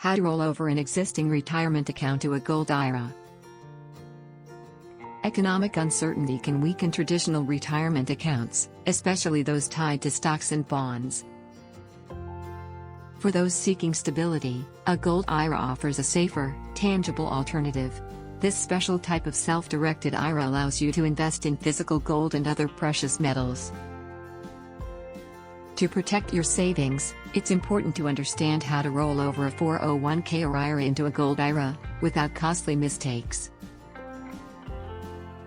How to roll over an existing retirement account to a Gold IRA. Economic uncertainty can weaken traditional retirement accounts, especially those tied to stocks and bonds. For those seeking stability, a Gold IRA offers a safer, tangible alternative. This special type of self-directed IRA allows you to invest in physical gold and other precious metals. To protect your savings, it's important to understand how to roll over a 401k or IRA into a Gold IRA, without costly mistakes.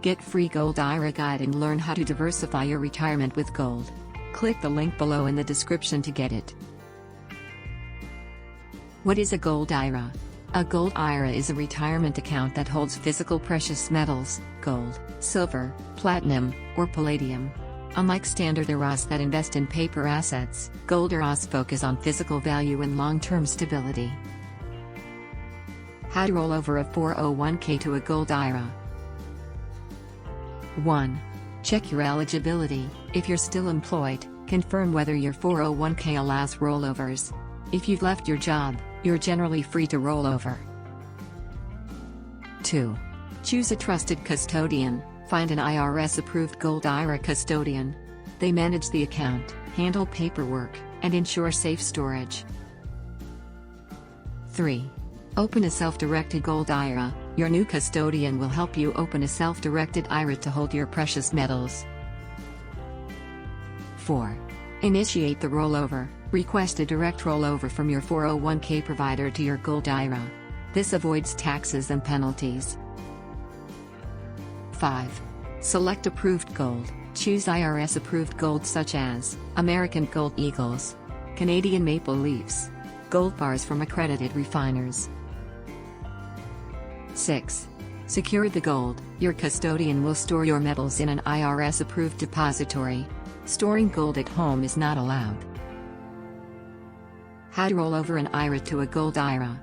Get free Gold IRA guide and learn how to diversify your retirement with gold. Click the link below in the description to get it. What is a Gold IRA? A Gold IRA is a retirement account that holds physical precious metals, gold, silver, platinum, or palladium. Unlike standard IRAs that invest in paper assets, Gold IRAs focus on physical value and long-term stability. How to roll over a 401k to a Gold IRA. 1. Check your eligibility. If you're still employed, confirm whether your 401k allows rollovers. If you've left your job, you're generally free to roll over. 2. Choose a trusted custodian. Find an IRS-approved Gold IRA custodian. They manage the account, handle paperwork, and ensure safe storage. 3. Open a self-directed Gold IRA. Your new custodian will help you open a self-directed IRA to hold your precious metals. 4. Initiate the rollover. Request a direct rollover from your 401k provider to your Gold IRA. This avoids taxes and penalties. 5. Select approved gold. Choose IRS-approved gold such as American Gold Eagles, Canadian Maple Leafs, gold bars from accredited refiners. 6. Secure the gold. Your custodian will store your metals in an IRS-approved depository. Storing gold at home is not allowed. How to roll over an IRA to a Gold IRA.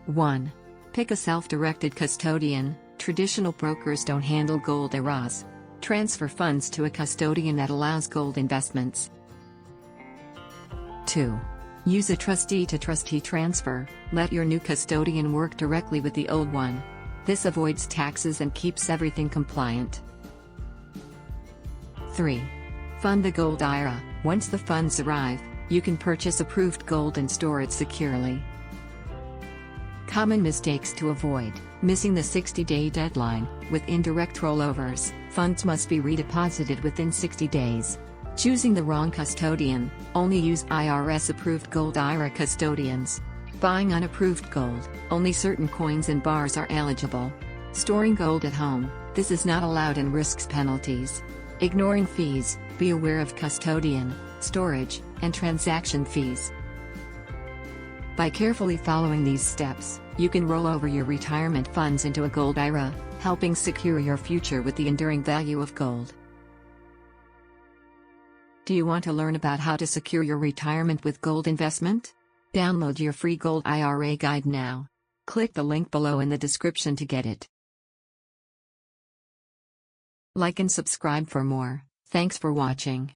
1. Pick a self-directed custodian. Traditional brokers don't handle Gold IRAs. Transfer funds to a custodian that allows gold investments. 2. Use a trustee-to-trustee transfer. Let your new custodian work directly with the old one. This avoids taxes and keeps everything compliant. 3. Fund the Gold IRA. Once the funds arrive, you can purchase approved gold and store it securely. Common mistakes to avoid: missing the 60-day deadline. With indirect rollovers, funds must be redeposited within 60 days. Choosing the wrong custodian. Only use IRS-approved Gold IRA custodians. Buying unapproved gold. Only certain coins and bars are eligible. Storing gold at home. This is not allowed and risks penalties. Ignoring fees. Be aware of custodian, storage, and transaction fees. By carefully following these steps, you can roll over your retirement funds into a Gold IRA, helping secure your future with the enduring value of gold. Do you want to learn about how to secure your retirement with gold investment? Download your free Gold IRA guide now. Click the link below in the description to get it. Like and subscribe for more. Thanks for watching.